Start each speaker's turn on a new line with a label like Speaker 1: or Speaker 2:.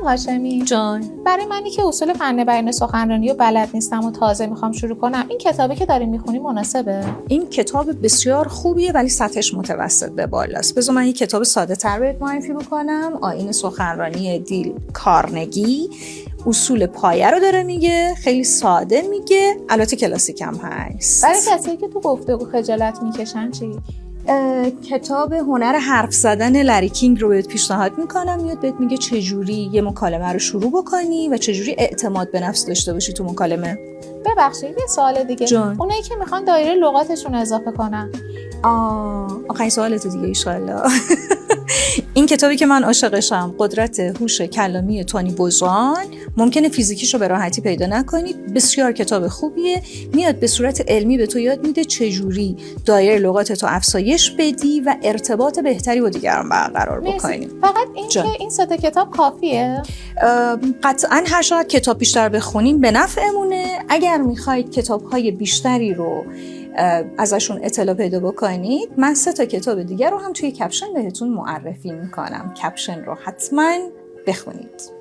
Speaker 1: هاشمی
Speaker 2: جان،
Speaker 1: برای منی که اصول فن بیان سخنرانی رو بلد نیستم و تازه میخوام شروع کنم، این کتابی که داریم میخونی مناسبه؟
Speaker 2: این کتاب بسیار خوبیه ولی سطحش متوسط به بالاست. بذار من یک کتاب ساده تر بهت معرفی بکنم. آیین سخنرانی دیل کارنگی اصول پایه رو داره میگه، خیلی ساده میگه، البته کلاسیک هم هست.
Speaker 1: برای کسایی که تو گفتگو خجالت میکشن چی؟
Speaker 2: کتاب هنر حرف زدن لری کینگ رو بهت پیشنهاد میکنم. میاد بهت میگه چجوری یه مکالمه رو شروع بکنی و چجوری اعتماد به نفس داشته باشی تو مکالمه.
Speaker 1: ببخشید یه سوال دیگه.
Speaker 2: جان.
Speaker 1: اونایی که میخوان دایره لغاتشون اضافه کنن.
Speaker 2: آخرین سوالت دیگه ایشالله. این کتابی که من عاشقشم، قدرت هوش کلامی تونی بوزوان، ممکنه فیزیکیشو به راحتی پیدا نکنید. بسیار کتاب خوبیه. میاد به صورت علمی به تو یاد میده چجوری دایره لغاتتو افزایش بدی و ارتباط بهتری با دیگران برقرار بکنی.
Speaker 1: فقط این که این سه تا کتاب کافیه؟
Speaker 2: قطعاً هر چقدر کتاب بیشتر بخونین به نفعمونه. اگر میخواید کتاب‌های بیشتری رو ازشون اطلاع پیدا بکنید، من 3 تا کتاب دیگر رو هم توی کپشن بهتون معرفی میکنم. کپشن رو حتما بخونید.